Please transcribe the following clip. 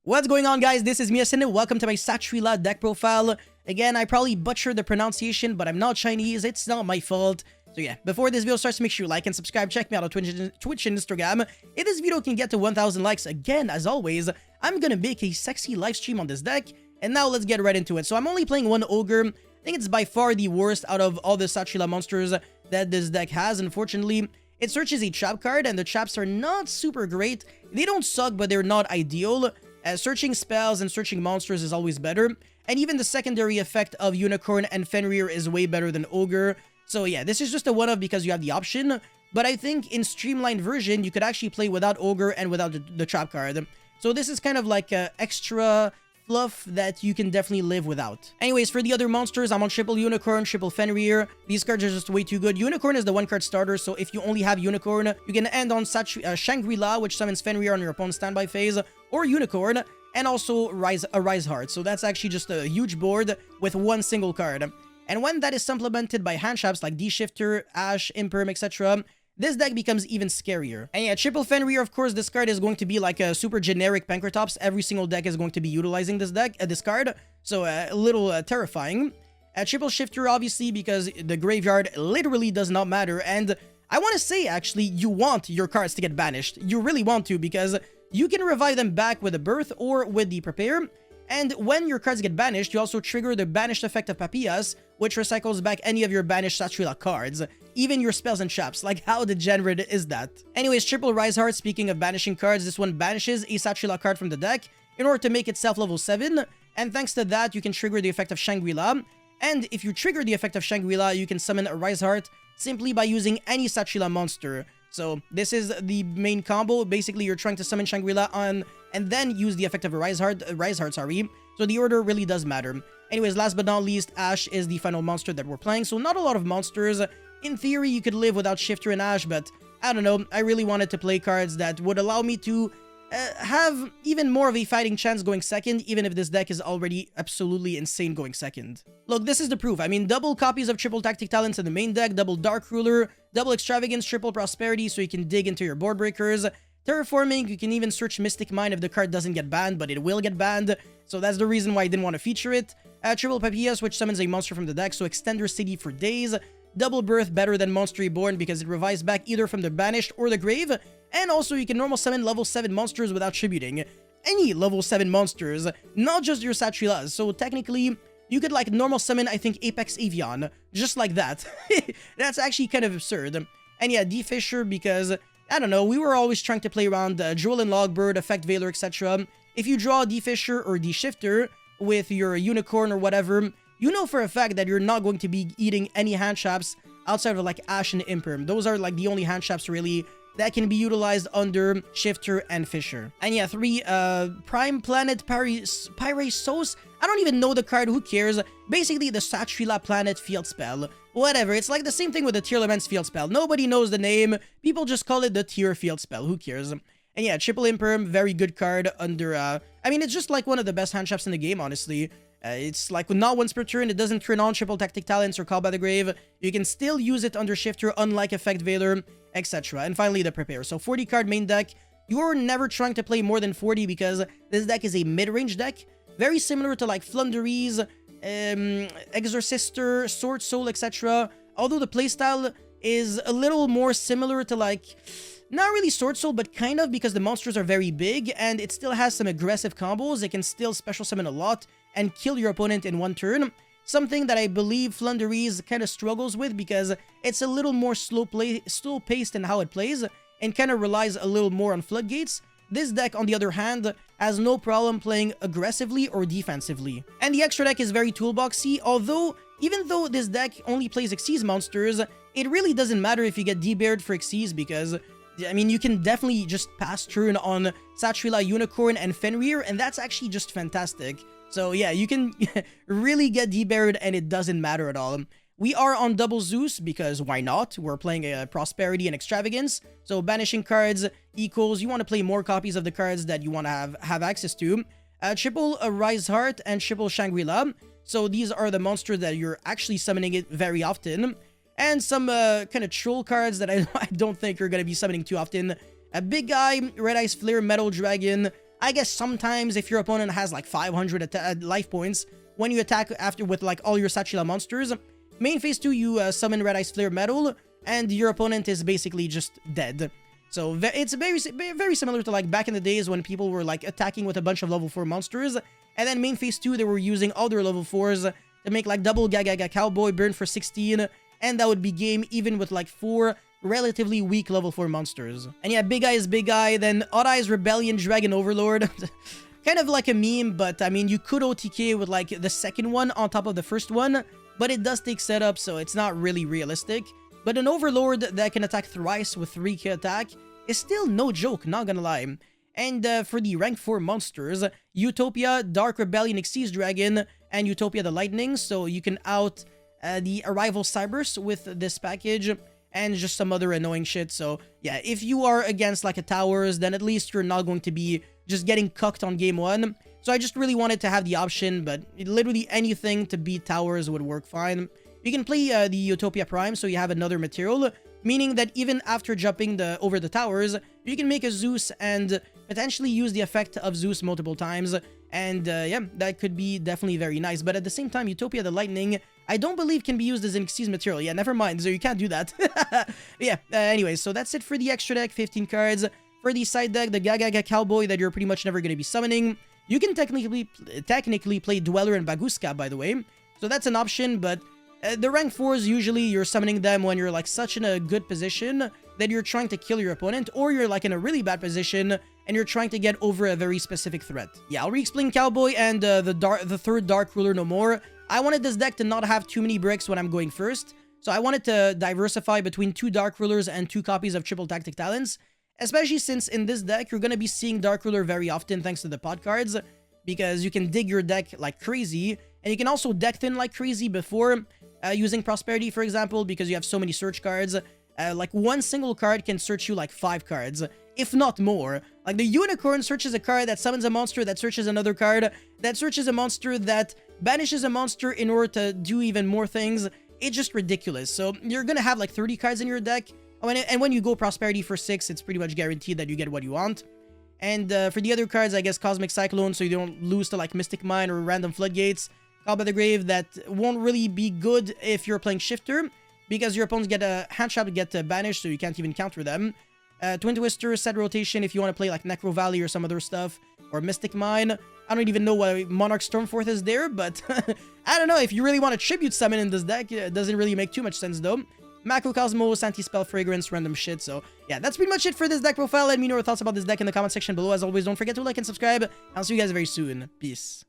What's going on, guys? This is Miyasin. Welcome to my KSHATRI-LA deck profile. Again, I probably butchered the pronunciation, but I'm not Chinese. It's not my fault. So yeah, before this video starts, make sure you like and subscribe. Check me out on Twitch and Instagram. If this video can get to 1,000 likes, again, as always, I'm gonna make a sexy live stream on this deck. And now let's get right into it. So I'm only playing one Ogre. I think it's by far the worst out of all the KSHATRI-LA monsters that this deck has, unfortunately. It searches a trap card, and the traps are not super great. They don't suck, but they're not ideal. Searching spells and searching monsters is always better. And even the secondary effect of Unicorn and Fenrir is way better than Ogre. So yeah, this is just a one-off because you have the option. But I think in streamlined version, you could actually play without Ogre and without the trap card. So this is kind of like extra fluff that you can definitely live without. Anyways, for the other monsters, I'm on triple Unicorn, triple Fenrir. These cards are just way too good. Unicorn is the one-card starter, so if you only have Unicorn, you can end on Shangri-La, which summons Fenrir on your opponent's standby phase, or Unicorn, and also a Rise Heart. So that's actually just a huge board with one single card. And when that is supplemented by hand traps like D-Shifter, Ash, Imperm, etc., this deck becomes even scarier. And yeah, triple Fenrir, of course, this card is going to be like a super generic Pankratops. Every single deck is going to be utilizing this card. So a little terrifying. Triple Shifter, obviously, because the graveyard literally does not matter. And I want to say, actually, you want your cards to get banished. You really want to, because you can revive them back with a Birth or with the Prepare. And when your cards get banished, you also trigger the banished effect of Papillas, which recycles back any of your banished KSHATRI-LA cards, even your spells and traps. Like, how degenerate is that? Anyways, triple Rise Heart, speaking of banishing cards, this one banishes a KSHATRI-LA card from the deck in order to make itself level 7, and thanks to that, you can trigger the effect of Shangri-La, and if you trigger the effect of Shangri-La, you can summon a Rise Heart simply by using any KSHATRI-LA monster. So this is the main combo. Basically, you're trying to summon Shangri-La on and then use the effect of a Rise Heart, sorry. So the order really does matter. Anyways, last but not least, Ash is the final monster that we're playing. So not a lot of monsters. In theory, you could live without Shifter and Ash, but I don't know. I really wanted to play cards that would allow me to have even more of a fighting chance going second, even if this deck is already absolutely insane going second. Look, this is the proof. I mean, double copies of triple Tactic Talents in the main deck, double Dark Ruler, double Extravagance, triple Prosperity, so you can dig into your board breakers. Terraforming, you can even search Mystic Mine if the card doesn't get banned, but it will get banned, so that's the reason why I didn't want to feature it. Triple Papillas, which summons a monster from the deck, so Extender City for days. Double Birth, better than Monster Reborn because it revives back either from the banished or the grave. And also, you can normal summon level 7 monsters without tributing. Any level 7 monsters, not just your KSHATRI-LAs. So technically, you could like normal summon, I think, Apex Avian, just like that. That's actually kind of absurd. And yeah, D-Fisher because, I don't know, we were always trying to play around Jewel and Logbird, Effect Veiler, etc. If you draw D-Fisher or D-Shifter with your Unicorn or whatever, you know for a fact that you're not going to be eating any hand traps outside of like Ash and Imperm. Those are like the only hand traps really that can be utilized under Shifter and Fisher. And yeah, 3, Prime Planet Pyresos. I don't even know the card, who cares? Basically, the KSHATRI-LA Planet Field Spell. Whatever, it's like the same thing with the Tier Elements Field Spell. Nobody knows the name, people just call it the Tier Field Spell, who cares? And yeah, triple Imperm, very good card under, I mean, it's just like one of the best hand traps in the game, honestly. It's like not once per turn, it doesn't turn on triple Tactic Talents or Call by the Grave. You can still use it under Shifter, unlike Effect Veiler, etc. And finally, the Prepare. So 40 card main deck. You're never trying to play more than 40 because this deck is a mid-range deck. Very similar to like Flunderies, Exorcister, Sword Soul, etc. Although the playstyle is a little more similar to like, not really Sword Soul, but kind of, because the monsters are very big and it still has some aggressive combos. It can still special summon a lot and kill your opponent in one turn. Something that I believe Flunderies kind of struggles with because it's a little more slow-paced in how it plays and kind of relies a little more on Floodgates. This deck, on the other hand, has no problem playing aggressively or defensively. And the extra deck is very toolboxy, although, even though this deck only plays Xyz monsters, it really doesn't matter if you get D-Bared for Xyz because, I mean, you can definitely just pass turn on KSHATRI-LA, Unicorn, and Fenrir, and that's actually just fantastic. So yeah, you can really get D-Buried and it doesn't matter at all. We are on double Zeus because why not? We're playing a Prosperity and Extravagance. So banishing cards equals you want to play more copies of the cards that you want to have access to. Triple Rise Heart and triple Shangri-La. So these are the monsters that you're actually summoning it very often. And some kind of troll cards that I don't think you're going to be summoning too often. A Big Guy, Red Ice Flare, Metal Dragon. I guess sometimes if your opponent has like 500 life points, when you attack after with like all your KSHATRI-LA monsters, main phase 2 you summon Red Ice Flare Metal, and your opponent is basically just dead. So it's very similar to like back in the days when people were like attacking with a bunch of level 4 monsters, and then main phase 2 they were using all their level 4s to make like double Gaga Cowboy, burn for 16, and that would be game even with like 4 relatively weak level 4 monsters. And yeah, Big Eye is Big Eye, then Odd Eye's Rebellion Dragon Overlord. Kind of like a meme, but I mean, you could OTK with like the second one on top of the first one, but it does take setup, so it's not really realistic. But an Overlord that can attack thrice with 3k attack is still no joke, not gonna lie. And for the rank 4 monsters, Utopia, Dark Rebellion Xyz Dragon, and Utopia the Lightning, so you can out the Arrival Cybers with this package, and just some other annoying shit. So yeah, if you are against like a towers, then at least you're not going to be just getting cucked on game 1. So I just really wanted to have the option, but literally anything to beat towers would work fine. You can play the Utopia Prime, so you have another material, meaning that even after jumping over the towers, you can make a Zeus and potentially use the effect of Zeus multiple times. And yeah, that could be definitely very nice. But at the same time, Utopia the Lightning, I don't believe can be used as an Xyz material. Yeah, never mind, so you can't do that. Yeah, anyways, so that's it for the extra deck, 15 cards. For the side deck, the Gaga Cowboy that you're pretty much never going to be summoning. You can technically play Dweller and Baguska, by the way. So that's an option, but the rank 4s, usually you're summoning them when you're like such in a good position that you're trying to kill your opponent, or you're like in a really bad position and you're trying to get over a very specific threat. Yeah, I'll re-explain Cowboy and the third Dark Ruler no more. I wanted this deck to not have too many bricks when I'm going first, so I wanted to diversify between 2 Dark Rulers and 2 copies of Triple Tactic Talents, especially since in this deck you're going to be seeing Dark Ruler very often thanks to the pod cards, because you can dig your deck like crazy, and you can also deck thin like crazy before using Prosperity, for example, because you have so many search cards. Like one single card can search you like 5 cards, if not more. Like the Unicorn searches a card that summons a monster, that searches another card, that searches a monster, that banishes a monster in order to do even more things. It's just ridiculous. So you're gonna have like 30 cards in your deck, and when you go Prosperity for 6, it's pretty much guaranteed that you get what you want. And for the other cards, I guess Cosmic Cyclone, so you don't lose to like Mystic Mine or Random Floodgates. Call by the Grave, that won't really be good if you're playing Shifter, because your opponents get a hand trap to get banished, so you can't even counter them. Twin Twister, Set Rotation if you want to play like Necro Valley or some other stuff, or Mystic Mine. I don't even know why Monarch Stormforth is there, but I don't know, if you really want to Tribute Summon in this deck, it doesn't really make too much sense though. Macrocosmos, Anti-Spell Fragrance, random shit. So yeah, that's pretty much it for this deck profile. Let me know your thoughts about this deck in the comment section below. As always, don't forget to like and subscribe. I'll see you guys very soon. Peace.